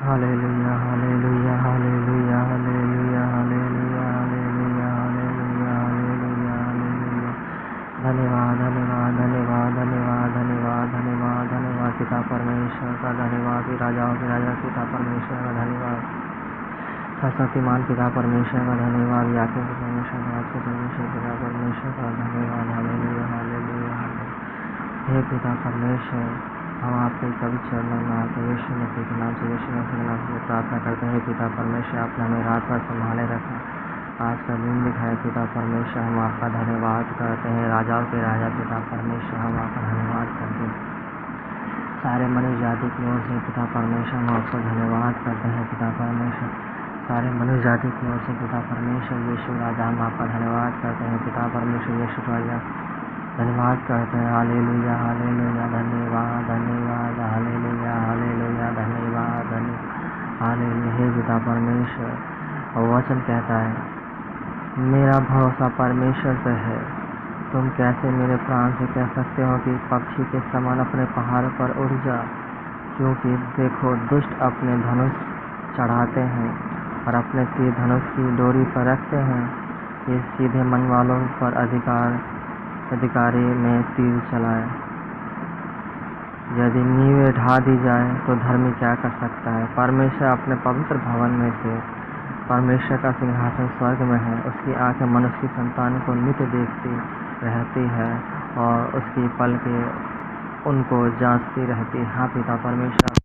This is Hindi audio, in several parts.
Hallelujah hallelujah hallelujah hallelujah hallelujah hallelujah hallelujah hallelujah hallelujah. धन्यवाद धन्यवाद धन्यवाद धन्यवाद धन्यवाद धन्यवाद धन्यवाद पिता परमेश्वर का धन्यवाद। राजाओं के राजा पिता परमेश्वर का धन्यवाद। शक्तिमान पिता परमेश्वर का धन्यवाद। याकूब के परमेश्वर का परमेश्वर पिता परमेश्वर का धन्यवाद। Hallelujah hallelujah hallelujah. हे पिता परमेश्वर, हम आपके पवित्र चरणों में आते यीशु मसीह के नाम से प्रार्थना करते हैं। पिता परमेश्वर, आपने हमें रात भर संभाले रखा, आज का दिन दिखाया। पिता परमेश्वर, हम आपका धन्यवाद करते हैं। राजाओं के राजा पिता परमेश्वर, हम आपका धन्यवाद करते हैं। सारे मनुष्य जाति की ओर से पिता परमेश्वर, हम आपका धन्यवाद करते हैं। पिता परमेश्वर, सारे मनुष्य जाति की ओर से पिता परमेश्वर यीशु राजा, हम आपका धन्यवाद करते हैं। पिता परमेश्वर यीशु राजा, धन्यवाद करते हैं। हालेलुया हालेलुया धन्यवाद धन्यवाद हालेलुया हालेलुया धन्यवाद धन्यवाद हालेलुया। हे पिता परमेश्वर, और वचन कहता है, मेरा भरोसा परमेश्वर पे है। तुम कैसे मेरे प्राण से कह सकते हो कि पक्षी के समान अपने पहाड़ पर उड़ जा, क्योंकि देखो दुष्ट अपने धनुष चढ़ाते हैं और अपने तीर धनुष की डोरी पर रखते हैं। ये सीधे मन वालों पर अधिकारी में तीर चलाए। यदि नींवें ढा दी जाए तो धर्मी क्या कर सकता है। परमेश्वर अपने पवित्र भवन में से, परमेश्वर का सिंहासन स्वर्ग में है। उसकी आंखें मनुष्य की संतान को नित्य देखती रहती है और उसकी पलकें उनको जांचती रहती। हाँ पिता परमेश्वर,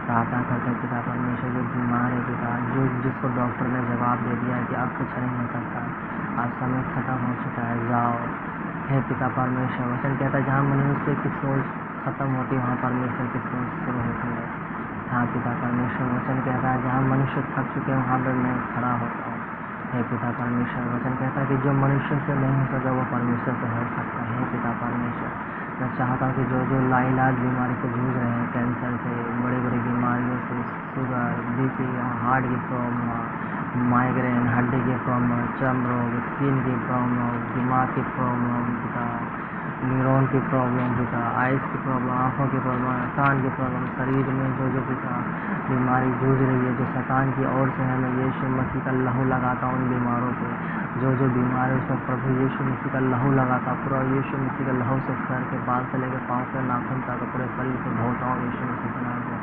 प्रार्थना करते पिता परमेश्वर, जो बीमार है पिता, जिसको डॉक्टर ने जवाब दे दिया है कि अब कुछ नहीं हो सकता, अब समय खत्म हो चुका है, जाओ। हे पिता परमेश्वर, वचन कहता है, जहाँ मनुष्य की सोच खत्म होती है वहाँ परमेश्वर की सोच शुरू होती है। हाँ पिता परमेश्वर, वचन कहता है, जहाँ मनुष्य थक चुके हैं वहाँ पर मैं खड़ा होता हूँ। हे पिता परमेश्वर, वचन कहता है कि जो मनुष्य से नहीं हो सकता वो परमेश्वर से हो सकता है। हे पिता परमेश्वर, मैं चाहता हूँ कि जो लाइलाज बीमारी से जूझ रहे हैं, कैंसर से, बड़ी बड़ी बीमारियों से, शुगर, बीपी, हार्ट की प्रॉब्लम, माइग्रेन, हड्डी की प्रॉब्लम, चर्म रोग, स्किन की प्रॉब्लम, दिमाग की प्रॉब्लम पिता, न्यूरॉन की प्रॉब्लम पिता, आइस की प्रॉब्लम, आँखों की प्रॉब्लम, कान की प्रॉब्लम, शरीर में जो पिता बीमारी जूझ रही है, जो शैतान की ओर से है, मैं यीशु मसीह का लहू लगाता हूँ उन बीमारों पे। जो बीमार है उसमें प्रभु यीशु मसीह का लहू लगाता, पूरा यीशु मसीह का लहू से सर के बाल से लेकर पाँव से नाखून तक पूरे शरीर से धोता हूँ यीशु मसीह के नाम से।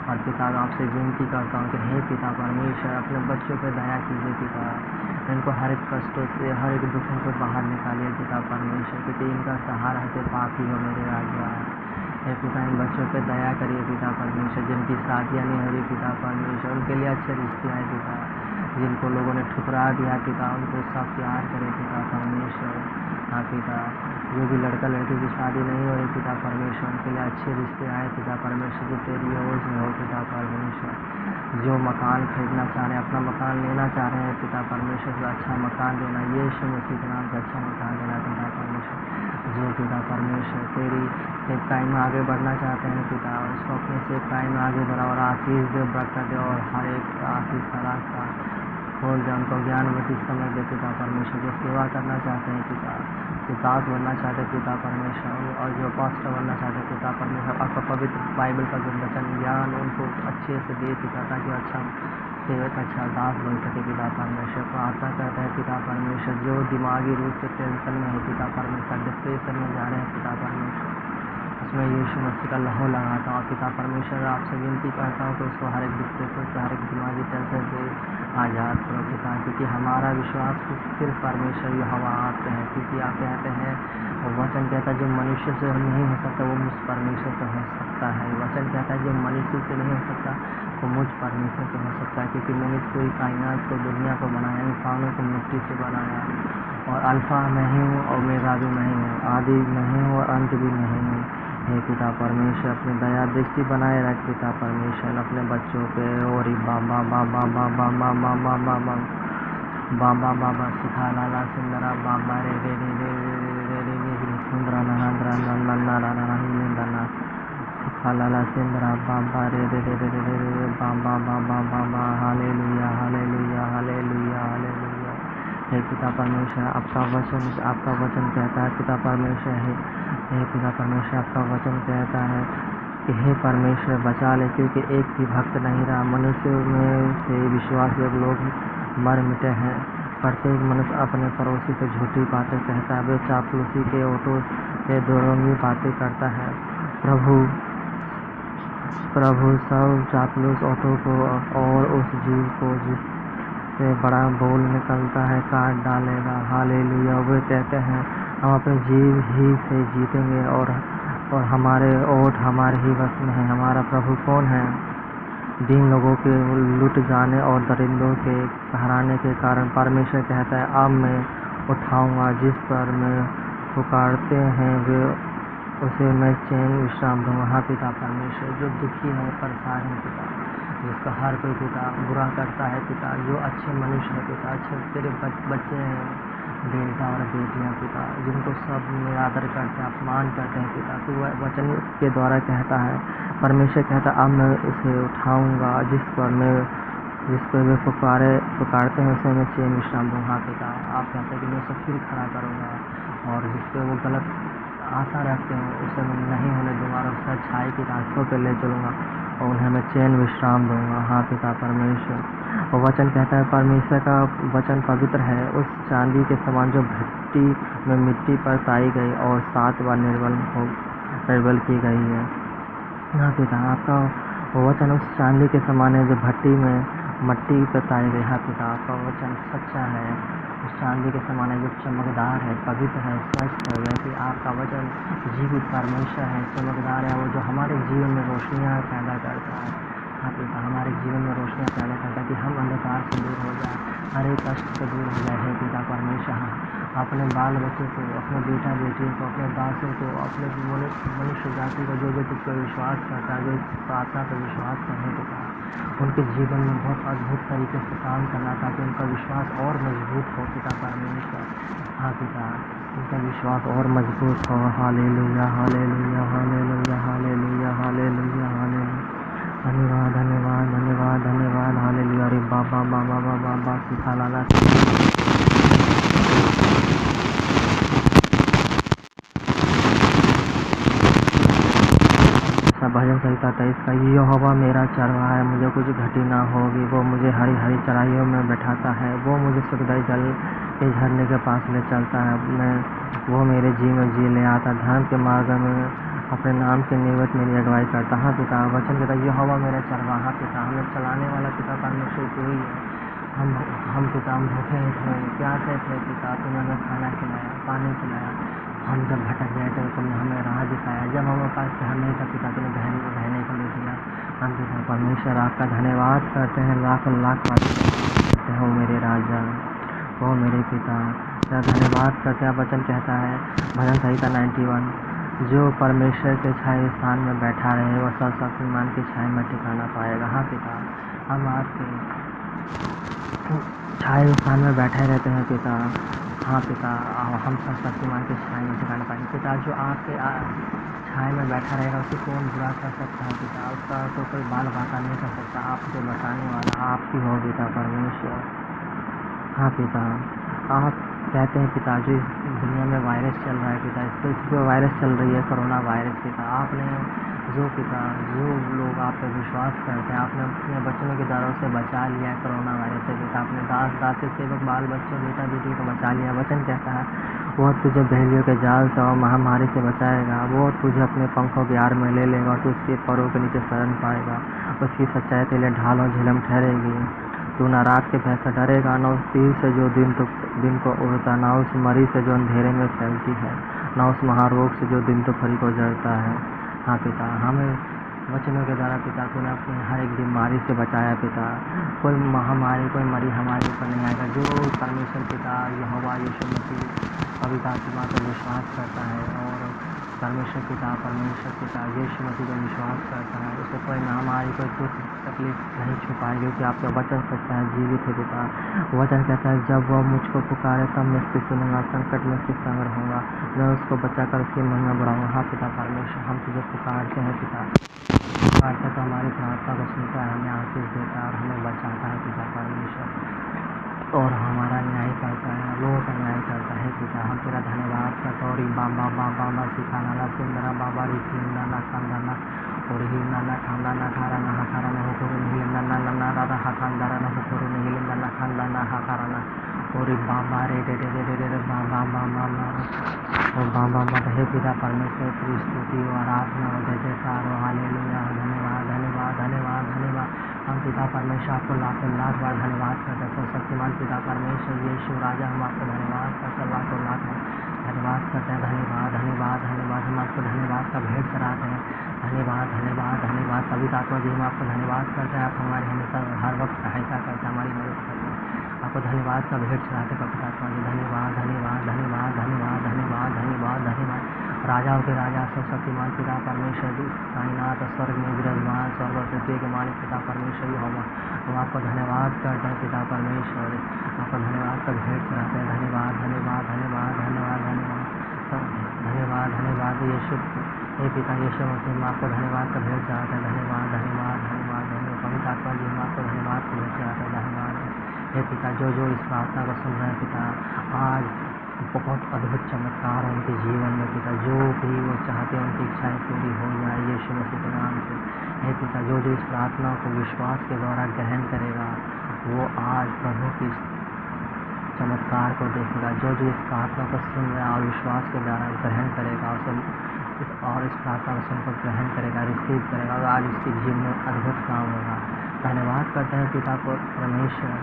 और पिता आपसे विनती करता हूँ कि हे पिता परमेश्वर, अपने बच्चों पर दया कीजिए पिता, इनको हर एक कष्टों से, हर एक दुखों से बाहर निकालिए पिता परमेश्वर, क्योंकि इनका सहारा है पापी हो मेरे राजा। हे पिता, इन बच्चों पे दया करिए पिता परमेश्वर, जिनकी शादियाँ नहीं हो रही पिता परमेश्वर, उनके लिए अच्छे रिश्ते आए पिता, जिनको लोगों ने ठुकरा दिया पिता, उनको सब प्यार करे पिता परमेश्वर। हाँ पिता, जो भी लड़का लड़की की शादी नहीं हो रही पिता परमेश्वर, उनके लिए अच्छे रिश्ते आए पिता परमेश्वर, जो तेरी ओर से हो पिता परमेश्वर। जो मकान खरीदना चाह रहे हैं, अपना मकान लेना चाह रहे हैं पिता परमेश्वर, तो अच्छा मकान देना, यीशु मसीह के नाम से अच्छा मकान देना पिता परमेश्वर। जो पिता परमेश्वर तेरी सेवकाई में आगे बढ़ना चाहते हैं पिता, उसको अपने सेवकाई में आगे बढ़ा और आशीष दे, बरकत दे, और हर एक आशीष का रास्ता खोल दे, उनको ज्ञानवती समझ दे पिता परमेश्वर। जो सेवा करना चाहते हैं पिता, जो दास बनना चाहते हैं पिता परमेश्वर, और जो पास्टर बनना चाहते हैं पिता परमेश्वर, आपका पवित्र बाइबल का जो वचन ज्ञान उनको अच्छे से दे पिता, ताकि अच्छा सेवक, अच्छा दास बन सके पिता परमेश्वर। प्रार्थना करते हैं पिता परमेश्वर, जो दिमागी रूप से टेंशन में है पिता परमेश्वर, डिप्रेशन में जा रहे हैं पिता परमेश्वर, उसमें यीशु मसीह का लहू लगाता हूँ। पिता परमेश्वर आपसे विनती करता हूँ कि उसको हर एक डिप्रेशन से, हर एक दिमागी टेंशन से आज़ाद करो पिता, क्योंकि हमारा विश्वास सिर्फ परमेश्वर यहोवा आप पे है। क्योंकि आप कहते हैं, वचन कहता है जो मनुष्य से नहीं हो सकता वो मुझ परमेश्वर से हो सकता है। वचन कहता है जो मनुष्य से नहीं हो सकता वो मुझ परमेश्वर से हो सकता है, क्योंकि मैंने पूरी कायनात को, दुनिया को बनाया, इंसानों को मिट्टी से बनाया, और अल्फा मैं ही हूँ, ओमेगा भी मैं ही हूँ, आदि मैं ही हूँ और अंत भी मैं ही हूँ। हे पिता परमेश्वर, अपनी दया दृष्टि बनाए रख पिता परमेश्वर अपने बच्चों पे। और बाबा बाबा बाबा बाबा बाबा बाबा बाबा सिखा लाला सुंदरा बाबा रे रे रे रे रे रे रे रे सुंदरा नहांद्रा नन्ना नन्ना सिखा लाला सुंदरा बाबा रे रे रे रे रे रे बाबा बाबा बाबा हालेलुया हालेलुया हालेलुया हालेलुया। हे पिता परमेश्वर, आपका वचन कहता है पिता परमेश्वर है, हे पिता परमेश्वर आपका वचन कहता है कि हे परमेश्वर बचा ले, क्योंकि एक भी भक्त नहीं रहा। मनुष्य में से विश्वास योग लोग मर मिटे हैं। प्रत्येक मनुष्य अपने पड़ोसी से झूठी बातें कहता है, वे चापलूसी के ओटों से दोहरानी बातें करता है। प्रभु सब चापलूस ओटों को और उस जीव को जिससे बड़ा बोल निकलता है काट डालेगा। हालेलुया। वे कहते हैं हम अपने जीव ही से जीतेंगे और हमारे ओट हमारे ही वश में है। हमारा प्रभु कौन है? दीन लोगों के लुट जाने और दरिंदों के कहराने के कारण परमेश्वर कहता है अब मैं उठाऊंगा, जिस पर मैं पुकारते हैं वे उसे मैं चैन विश्राम दूंगा। हाँ पिता परमेश्वर, जो दुखी है, परेशान है पिता, जिसका हर कोई पिता बुरा करता है पिता, जो अच्छे मनुष्य है पिता, अच्छे तेरे बच्चे हैं, बेटा और बेटियां पिता, जिनको सब निरादर करते हैं, अपमान करते हैं पिता, तो वह वचन के द्वारा कहता है, परमेश्वर कहता है अब मैं उसे उठाऊंगा, जिस पर वे पुकारते हैं उसे मैं चैन विश्राम दूंगा। हाँ पिता, आप कहते हैं कि मैं उसे फिर खड़ा करूँगा, और जिस पर वो गलत आशा रखते हैं उसे मैं नहीं होने दूंगा, और उससे अच्छाई के रास्तों पर ले चलूँगा और उन्हें मैं चैन विश्राम दूंगा। हाँ पिता परमेश्वर, और वचन कहता है परमेश्वर का वचन पवित्र है, उस चांदी के समान जो भट्टी में मिट्टी पर ताई गई और 7 बार निर्बल की गई है। हाँ पिता, आपका वचन उस चांदी के समान है जो भट्टी में मिट्टी पर ताई गई। हाँ पिता, आपका वचन सच्चा है, उस चांदी के समान है जो चमकदार है, पवित्र है, स्वस्थ है। वैसे आपका वचन जीवित परमेश्वर है, चमकदार है, वो जो हमारे जीवन में रोशनियाँ पैदा करता है। हाँ पिता, हमारे जीवन में रोशनियाँ पैदा करता है कि हम अंधकार से दूर हो जाए, हर एक कष्ट से दूर हो जाए। हे पिता परमेश्वर, अपने बाल बच्चे को, अपने बेटा बेटियों को, अपने दासों को, अपने मनुष्य जाति को, जो तुझ पर विश्वास करता है, जो प्रार्थना पर विश्वास करने के बाद उनके जीवन में बहुत अद्भुत तरीके से काम करना, ताकि उनका विश्वास और मजबूत हो पिता परमेश्वर। हाँ पिता, उनका विश्वास और मजबूत हो। Hallelujah hallelujah hallelujah hallelujah hallelujah hallelujah. धन्यवाद धन्यवाद धन्यवाद धन्यवाद। हालेलुया। अरे बाबा बाबा बाबा बाबा सिखा लाला भजन संहिता 23 का यहोवा मेरा चरवाहा है, मुझे कुछ घटी ना होगी। वो मुझे हरी हरी चराइयों में बैठाता है, वो मुझे सुखदायी जल के झरने के पास ले चलता है। वो मेरे जी में जी ले आता, धर्म के मार्ग में अपने नाम के निमित्त मेरी अगुवाई करता। हाँ पिता, वचन कहता यहोवा मेरा चरवाहा पिता, हमें चलाने वाला पिता परमेश्वर कोई है। हम पिता, हम भूखे थे, प्यासे थे पिता, तुमने हमें खाना खिलाया, पानी खिलाया। हम जब भटक गए थे तुमने हमें राह दिखाया, जब हमारे पास घर नहीं था पिता तुमने रहने को ले दिया। हम पिता परमेश्वर आपका धन्यवाद करते हैं, लाख लाख करते हो मेरे राजा, हो मेरे पिता, धन्यवाद करते हैं। वचन कहता है भजन संहिता 91, जो परमेश्वर के छाए स्थान में बैठा रहे वह सर्वशक्तिमान की छाए में ठिकाना पाएगा। हाँ पिता, हम आपके छाए स्थान में बैठे रहते हैं पिता। हाँ पिता, हम सर्वशक्तिमान के छाए में ठिकाना पाएंगे पिता। जो आपके छाए में बैठा रहेगा उसे कौन बुरा कर सकता है पिता, उसका तो कोई बाल बाका नहीं कर सकता। आपको बचाने वाला आप ही हो पिता परमेश्वर। हाँ पिता, आप कहते हैं पिता जो इस दुनिया में वायरस चल रहा है पिता, इस पर वायरस चल रही है कोरोना वायरस पिता, आपने जो लोग आप पे विश्वास करते हैं, आपने अपने बच्चों के द्वारा से बचा लिया है कोरोना वायरस से पिता, अपने दास दासी सेवक बाल बच्चों बेटा बेटी को बचा लिया। वचन कहता है वो तुझे भेड़ियों के जाल से और महामारी से बचाएगा। वो तुझे अपने पंखों की आड़ में ले लेगा और तू उसके पैरों के नीचे शरण पाएगा। उसकी सच्चाई तेरे लिए ढाल और झिलम ठहरेगी। तू न रात के भय से डरेगा, न उस तीर से जो दिन को उड़ता, न उस मरी से जो अंधेरे में फैलती है, न उस महारोग से जो दिन दोपहरी को जलता है। हाँ पिता, हमें वचनों के द्वारा पिता तूने अपनी हर एक बीमारी से बचाया पिता। कोई महामारी, कोई मरी हमारे ऊपर नहीं आएगा। जो परमेश्वर पिता यहोवा यीशु मसीह पवित्र आत्मा पर विश्वास करता है और परमेश्वर पिता यीशु मसीह पर विश्वास करता है, उसको कोई महामारी, कोई दुख तकलीफ नहीं छुपाएगी, क्योंकि आपका वचन सच्चा है, जीवित है पिता। वचन कहता है जब वह मुझको पुकारे तब मैं उसकी सुनूंगा, संकट में उसकी संग रहूँगा, मैं उसको बचाकर उसकी महिमा बढ़ाऊँगा। हाँ पिता परमेश्वर, हम तुझे पुकारते हैं पिता, पुकारते तो हमारी प्रार्थना को सुनता है, हमें आशीष देता है और हमें बचाता है पिता परमेश्वर, और हमारा न्याय करता है, लोगों का न्याय करता है पिता। हम तेरा धन्यवाद करते और बाबा बाबा बाबा सिखाना ना सुंदरा बाबा रिखिंदा ना खाना और हिंदा ना खाना ना खारा ना हकारा ना हुकुर नहीं ना ना ना ना रा हकांदारा ना हुकुर नहीं लिंदा ना खांदा ना हकारा ना और बाबा रे रे रे रे रे बाबा बाबा और बाबा बाबा हे पिता परमेश्वर की स्तुति और आराधना और जय जयकार हो। हालेलुया, धन्यवाद धन्यवाद धन्यवाद धन्यवाद। हम पिता परमेश्वर आपको लाखों लाख बार धन्यवाद करते हैं। शक्तिमान पिता परमेश्वर यीशु राजा, हम आपको धन्यवाद करते हैं, लाखों लाख धन्यवाद करते हैं। धन्यवाद धन्यवाद धन्यवाद, हम आपको धन्यवाद का भेंट चढ़ाते हैं। धन्यवाद धन्यवाद धन्यवाद। पवित्र आत्मा जी, हम आपको धन्यवाद करते हैं। आप हमारी हमेशा हर वक्त सहायता करते हैं, हमारी मदद करते हैं। आपको धन्यवाद का भेंट चढ़ाते हैं पवित्र आत्मा जी। धन्यवाद धन्यवाद धन्यवाद धन्यवाद धन्यवाद धन्यवाद धन्यवाद। राजाओं के राजा, सब शक्तिमान पिता परमेश्वर जी, कायनात और स्वर्ग में विराजमान, स्वर्ग और पृथ्वी के मालिक पिता परमेश्वर यहोवा, हम आपको धन्यवाद करते हैं पिता परमेश्वर। आपको धन्यवाद का भेंट चढ़ाते हैं। धन्यवाद धन्यवाद धन्यवाद धन्यवाद धन्यवाद धन्यवाद धन्यवाद यीशु हे पिता यीशु मसीह, हम आपको धन्यवाद का भेंट चढ़ाते हैं। धन्यवाद धन्यवाद धन्यवाद धन्यवाद। पवित्र आत्मा जी, हम आपको धन्यवाद का भेंट चढ़ाते हैं। धन्यवाद हे पिता, जो जो इस प्रार्थना को सुन रहे हैं पिता, आज बहुत अद्भुत चमत्कार है उनके जीवन में पिता। जो भी वो चाहते हैं उनकी इच्छाएं पूरी हो जाए यीशु मसीह के नाम से। हे पिता, जो जो इस प्रार्थना को विश्वास के द्वारा ग्रहण करेगा वो आज प्रभु की चमत्कार को देखेगा। जो जो इस प्रार्थना को सुन रहा है और विश्वास के द्वारा ग्रहण करेगा और इस प्रार्थना को सुनकर ग्रहण करेगा, रिसीव करेगा, और आज उसके जीवन में अद्भुत काम होगा। धन्यवाद करते हैं पिता को परमेश्वर,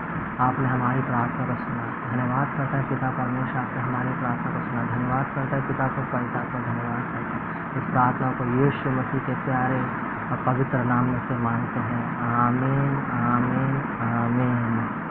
आपने हमारी प्रार्थना को सुना। धन्यवाद करते हैं पिता परमेश्वर, आपने हमारी प्रार्थना को सुना। धन्यवाद करते हैं पिता को, पिता को धन्यवाद करते हैं। इस प्रार्थना को यीशु मसीह के प्यारे और पवित्र नाम में से मांगते हैं। आमीन आमीन आमीन।